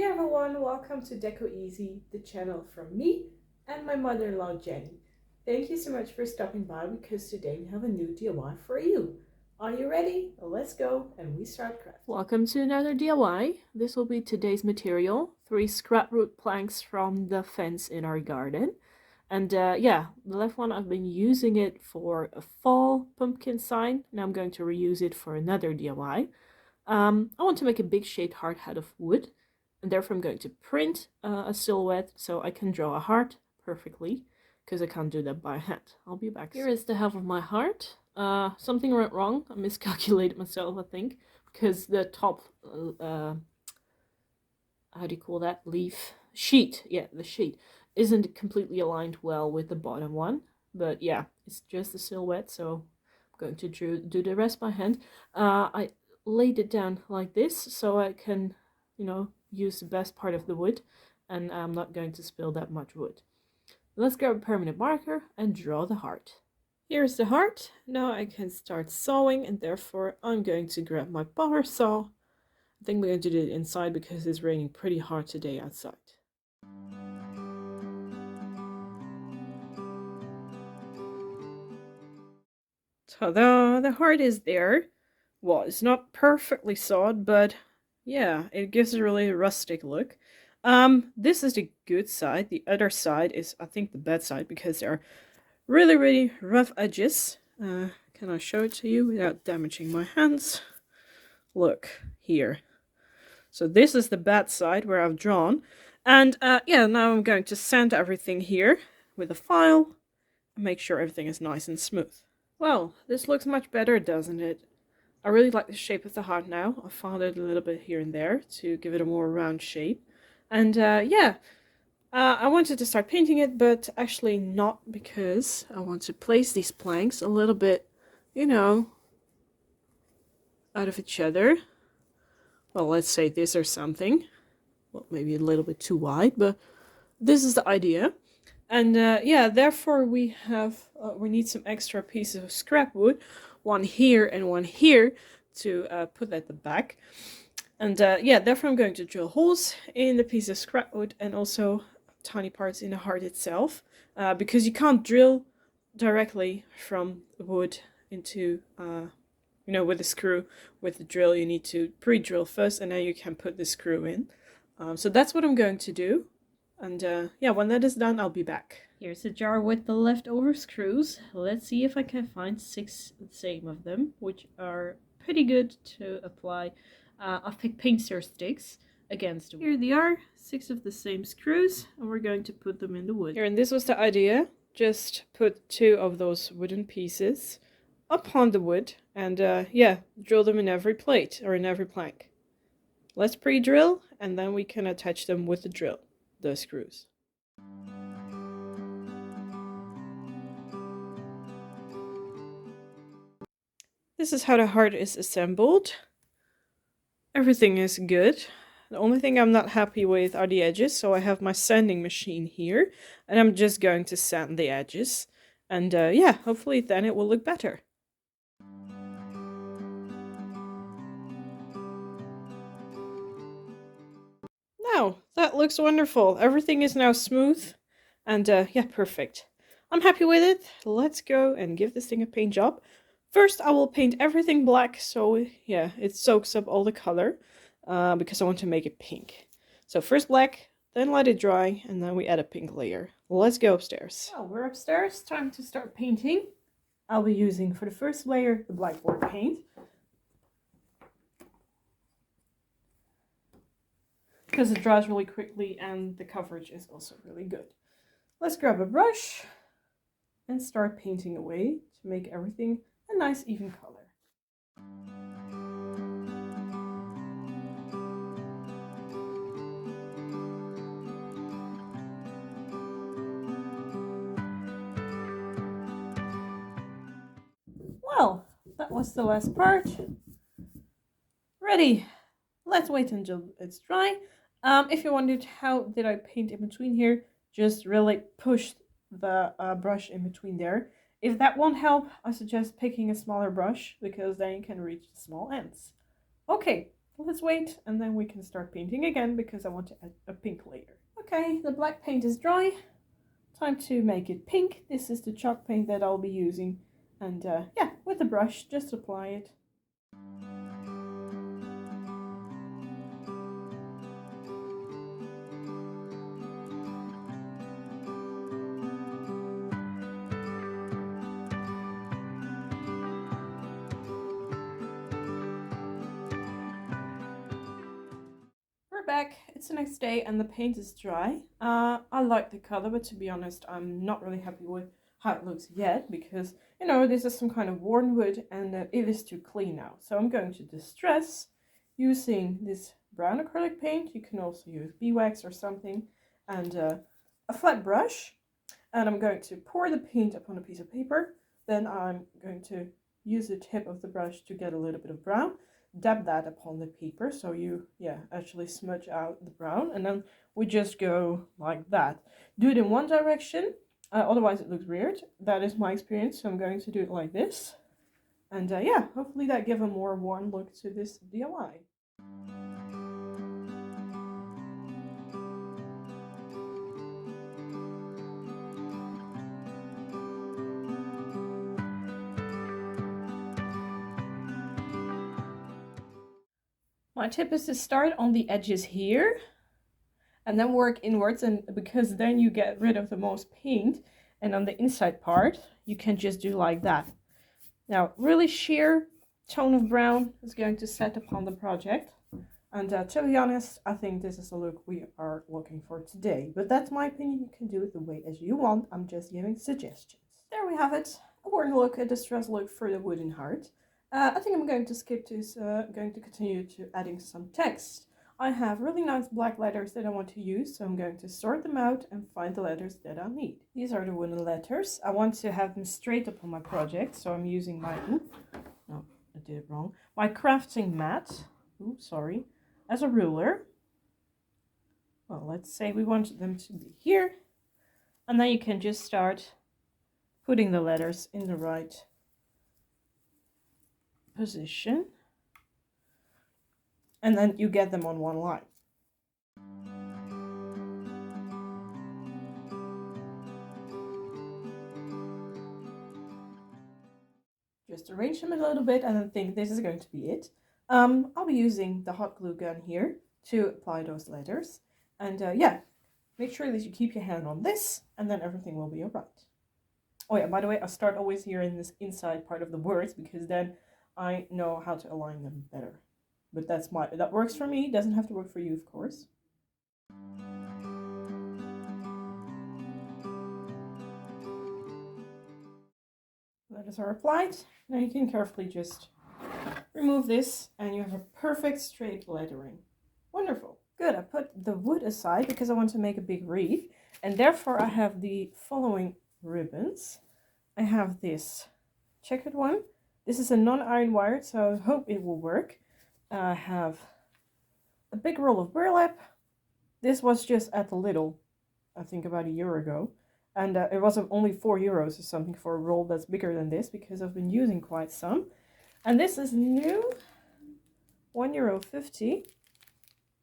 everyone, welcome to Decoeasy, the channel from me and my mother-in-law Jenny. Thank you so much for stopping by because today we have a new DIY for you. Are you ready? Well, let's go and we start crafting. Welcome to another DIY. This will be today's material, 3 scrapwood planks from the fence in our garden. And yeah, the left one I've been using it for a fall pumpkin sign, and I'm going to reuse it for another DIY. I want to make a big shaped heart out of wood, and therefore I'm going to print a silhouette so I can draw a heart perfectly, because I can't do that by hand. I'll be back. Here is the half of my heart. Something went wrong. I miscalculated myself, I think, because the top, how do you call that? Leaf? Sheet. Yeah, the sheet isn't completely aligned well with the bottom one. But yeah, it's just a silhouette, so I'm going to do the rest by hand. I laid it down like this so I can, use the best part of the wood, and I'm not going to spill that much wood. Let's grab a permanent marker and draw the heart. Here's the heart. Now I can start sawing, and therefore I'm going to grab my power saw. I think we're going to do it inside because it's raining pretty hard today outside. Ta-da! The heart is there. Well, it's not perfectly sawed, but yeah, it gives a really rustic look. This is the good side. The other side is, I think, the bad side because there are really, really rough edges. Can I show it to you without damaging my hands? Look here. So this is the bad side where I've drawn. And yeah, now I'm going to sand everything here with a file and make sure everything is nice and smooth. Well, this looks much better, doesn't it? I really like the shape of the heart now. I found it a little bit here and there to give it a more round shape. And yeah, I wanted to start painting it, but actually not, because I want to place these planks a little bit, out of each other. Well, let's say this or something. Well, maybe a little bit too wide, but this is the idea. And yeah, therefore we need some extra pieces of scrap wood, one here and one here, to put at the back. And yeah, therefore I'm going to drill holes in the piece of scrap wood and also tiny parts in the heart itself, because you can't drill directly from the wood into, with a screw. With the drill you need to pre-drill first, and then you can put the screw in. So that's what I'm going to do. And yeah, when that is done, I'll be back. Here's a jar with the leftover screws. Let's see if I can find 6 the same of them, which are pretty good to apply. I've picked painter sticks against the wood. Here they are, 6 of the same screws, and we're going to put them in the wood. Here, and this was the idea. Just put 2 of those wooden pieces upon the wood, and yeah, drill them in every plate or in every plank. Let's pre-drill, and then we can attach them with the drill. The screws. This is how the heart is assembled. Everything is good. The only thing I'm not happy with are the edges, so I have my sanding machine here, and I'm just going to sand the edges. And yeah, hopefully then it will look better. Now, that looks wonderful. Everything is now smooth, and yeah, perfect. I'm happy with it. Let's go and give this thing a paint job. First, I will paint everything black, so yeah, it soaks up all the color, because I want to make it pink. So first black, then let it dry, and then we add a pink layer. Let's go upstairs. Well, we're upstairs. Time to start painting. I'll be using, for the first layer, the blackboard paint, because it dries really quickly and the coverage is also really good. Let's grab a brush and start painting away to make everything a nice even color. Well, that was the last part. Ready. Let's wait until it's dry. If you wondered how did I paint in between here, just really push the brush in between there. If that won't help, I suggest picking a smaller brush, because then you can reach the small ends. Okay, let's wait and then we can start painting again because I want to add a pink later. Okay, the black paint is dry. Time to make it pink. This is the chalk paint that I'll be using. And yeah, with a brush, just apply it. We're back. It's the next day and the paint is dry. I like the color, but to be honest, I'm not really happy with how it looks yet because, you know, this is some kind of worn wood and it is too clean now. So I'm going to distress using this brown acrylic paint. You can also use beeswax or something and a flat brush. And I'm going to pour the paint upon a piece of paper. Then I'm going to use the tip of the brush to get a little bit of brown. Dab that upon the paper so you actually smudge out the brown, and then we just go like that. Do it in one direction, otherwise it looks weird. That is my experience, so I'm going to do it like this, and yeah, hopefully that gives a more warm look to this DIY. My tip is to start on the edges here and then work inwards, and because then you get rid of the most paint, and on the inside part you can just do like that. Now really sheer tone of brown is going to set upon the project, and to be honest, I think this is the look we are looking for today, but that's my opinion. You can do it the way as you want. I'm just giving suggestions. There we have it, a worn look, a distressed look for the wooden heart. I think I'm going to skip this, going to continue to adding some text. I have really nice black letters that I want to use, so I'm going to sort them out and find the letters that I need. These are the wooden letters. I want to have them straight up on my project, so I'm using my, no, I did it wrong, my crafting mat, as a ruler. Well, let's say we want them to be here, and then you can just start putting the letters in the right position, and then you get them on one line. Just arrange them a little bit and I think this is going to be it. I'll be using the hot glue gun here to apply those letters, and yeah, make sure that you keep your hand on this and then everything will be alright. Oh yeah, by the way, I start always here in this inside part of the words because then I know how to align them better. But that works for me, doesn't have to work for you, of course. Letters are applied. Now you can carefully just remove this and you have a perfect straight lettering. Wonderful. Good, I put the wood aside because I want to make a big wreath, and therefore I have the following ribbons. I have this checkered one. This is a non-iron wire, so I hope it will work. I have a big roll of burlap. This was just at the Lidl, I think about a year ago. And it was only €4 or something for a roll that's bigger than this because I've been using quite some. And this is new, €1.50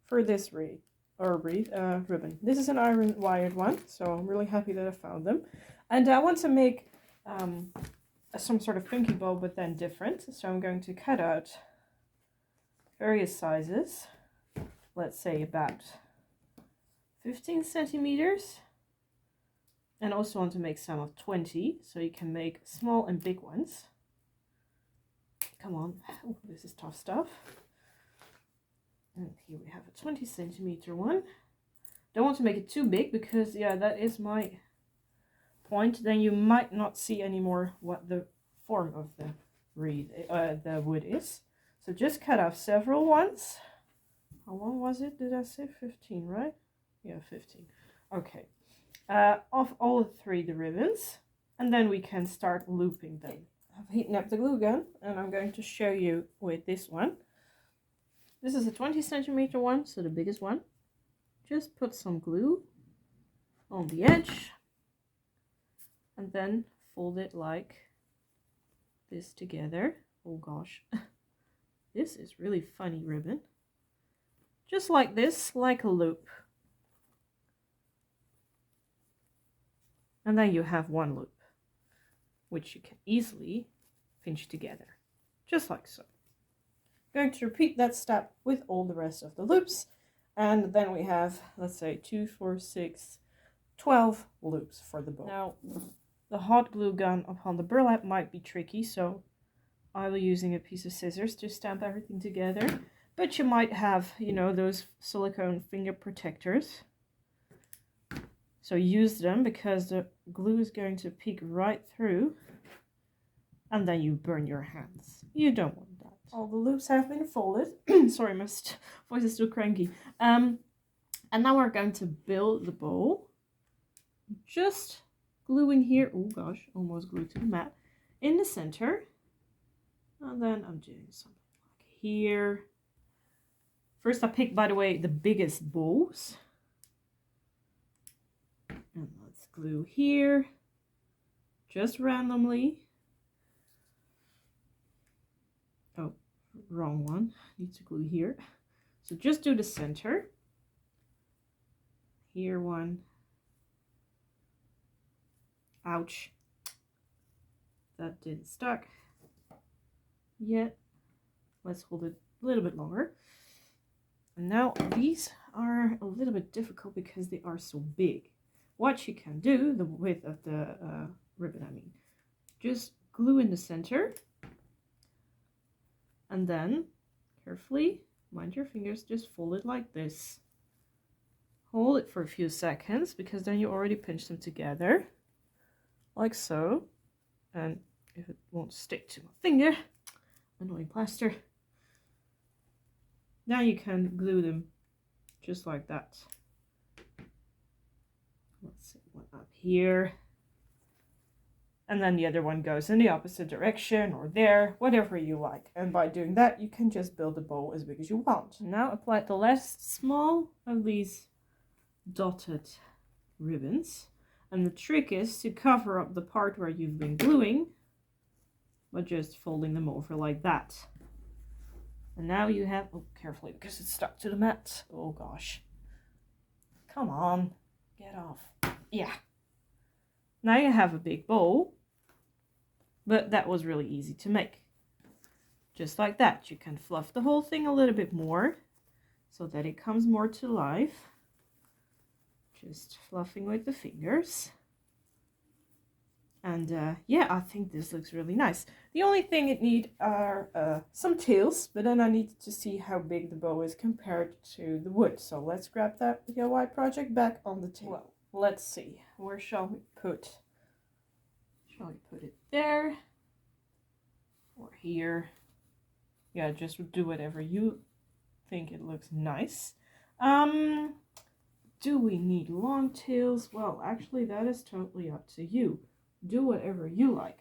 for this ribbon. This is an iron wired one, so I'm really happy that I found them. And I want to make some sort of funky bow, but then different. So I'm going to cut out various sizes, let's say about 15 centimeters. And also want to make some of 20, so you can make small and big ones. Come on, ooh, this is tough stuff. And here we have a 20 centimeter one. Don't want to make it too big because, yeah, that is my point. Then you might not see anymore what the form of the wood is. So just cut off several ones. How long was it? Did I say 15, right? Yeah, 15. Okay. Off all three the ribbons, and then we can start looping them. I've heated up the glue gun and I'm going to show you with this one. This is a 20 centimeter one, so the biggest one. Just put some glue on the edge and then fold it like this together. Oh gosh, this is really funny ribbon. just like this, like a loop. And then you have one loop, which you can easily pinch together, just like so. I'm going to repeat that step with all the rest of the loops. And then we have, let's say, 2, 4, 6, 12 loops for the bow. Now, the hot glue gun upon the burlap might be tricky, so I will be using a piece of scissors to stamp everything together. But you might have, you know, those silicone finger protectors. So use them because the glue is going to peek right through and then you burn your hands. You don't want that. All the loops have been folded. Sorry, my voice is still cranky. And now we're going to build the bow. Just gluing here. Oh gosh, almost glued to the mat. In the center. And then I'm doing something like here. First I picked, by the way, the biggest bows. And let's glue here. Just randomly. Oh, wrong one. Need to glue here. So just do the center. Here one. Ouch. That didn't stuck yet. Let's hold it a little bit longer. And now these are a little bit difficult because they are so big. What you can do, the width of the ribbon, I mean, just glue in the center. And then, carefully, mind your fingers, just fold it like this. Hold it for a few seconds, because then you already pinch them together. Like so. And if it won't stick to my finger, annoying plaster. Now you can glue them just like that. Let's see, one up here. And then the other one goes in the opposite direction or there, whatever you like. And by doing that, you can just build a bow as big as you want. Now apply the last small of these dotted ribbons. And the trick is to cover up the part where you've been gluing by just folding them over like that. And now you have, oh, carefully because it's stuck to the mat. Oh gosh. Come on, get off. Yeah. Now you have a big bow, but that was really easy to make. Just like that. You can fluff the whole thing a little bit more so that it comes more to life. Just fluffing with the fingers. And yeah, I think this looks really nice. The only thing it needs are some tails, but then I need to see how big the bow is compared to the wood. So let's grab that DIY project back on the table. Well, let's see. Where shall we put? Shall we put it there? Or here? Yeah, just do whatever you think it looks nice. Do we need long tails? Well, actually, that is totally up to you. Do whatever you like.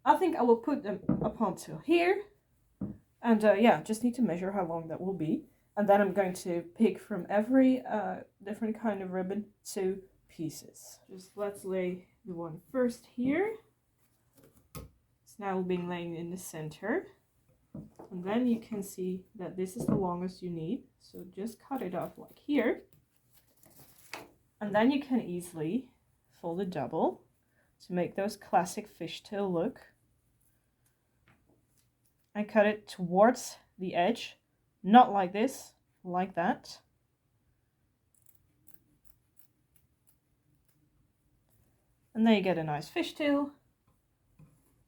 I think I will put them up onto here. And yeah, just need to measure how long that will be. And then I'm going to pick from every different kind of ribbon 2 pieces. Just let's lay the one first here. It's now being laid in the center. And then you can see that this is the longest you need. So just cut it off like here. And then you can easily fold it double to make those classic fishtail look. I cut it towards the edge, not like this, like that. And then you get a nice fishtail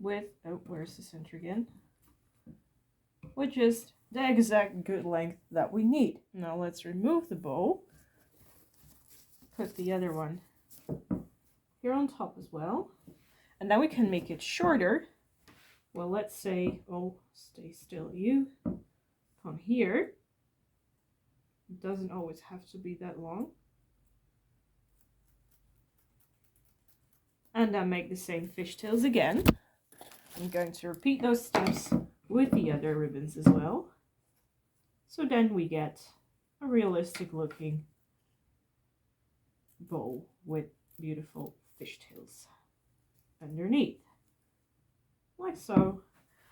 with, oh, where's the center again? Which is the exact good length that we need. Now let's remove the bow. Put the other one here on top as well. And then we can make it shorter. Well, let's say, oh, stay still you, on here. It doesn't always have to be that long. And then make the same fishtails again. I'm going to repeat those steps with the other ribbons as well. So then we get a realistic looking bow with beautiful fishtails underneath, like so.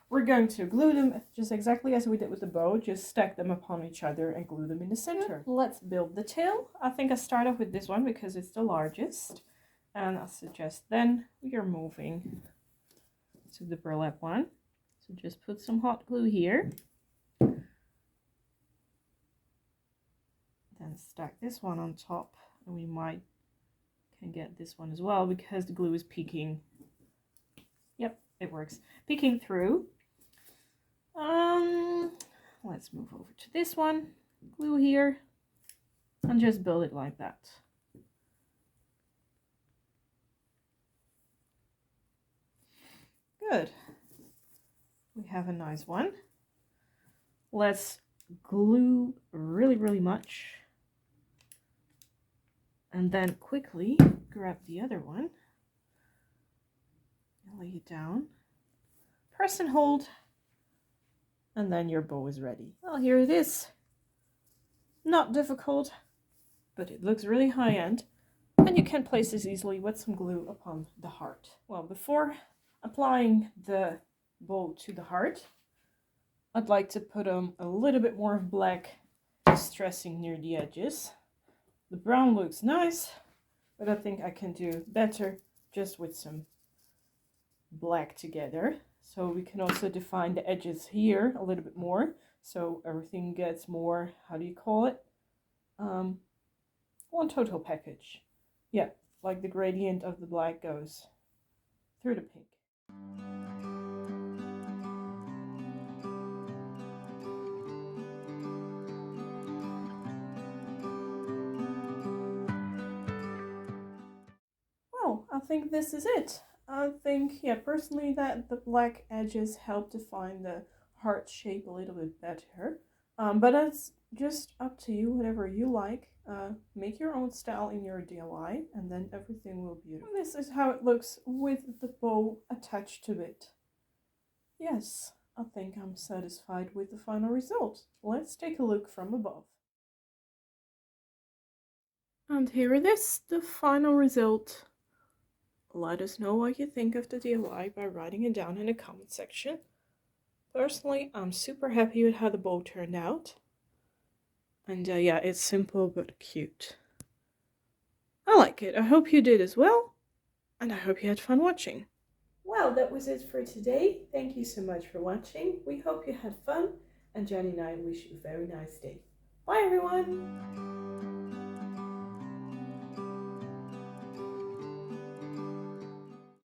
we're going to glue them just exactly as we did with the bow, just stack them upon each other and glue them in the center. Let's build the tail. I think I start off with this one because it's the largest, and I suggest then we are moving to the burlap one. So just put some hot glue here. Then stack this one on top, and we can get this one as well because the glue is peeking. Yep, it works. Peeking through. Let's move over to this one. Glue here, and just build it like that. Good. We have a nice one. Let's glue really much, and then quickly grab the other one, lay it down, press and hold, and then your bow is ready. Well, here it is. Not difficult, but it looks really high-end, and you can place this easily with some glue upon the heart. Well, before applying the bow to the heart, I'd like to put a little bit more of black distressing near the edges. The brown looks nice, but I think I can do better just with some black together. So we can also define the edges here a little bit more, so everything gets more, how do you call it? One total package. Yeah, like the gradient of the black goes through the pink. Well, I think this is it. I think, yeah, personally that the black edges help define the heart shape a little bit better. But it's just up to you, whatever you like. Make your own style in your DIY, and then everything will be beautiful. This is how it looks with the bow attached to it. Yes, I think I'm satisfied with the final result. Let's take a look from above. And here it is, the final result. Let us know what you think of the DIY by writing it down in the comment section. Personally, I'm super happy with how the bow turned out. And yeah, it's simple but cute. I like it. I hope you did as well. And I hope you had fun watching. Well, that was it for today. Thank you so much for watching. We hope you had fun. And Jenny and I wish you a very nice day. Bye everyone!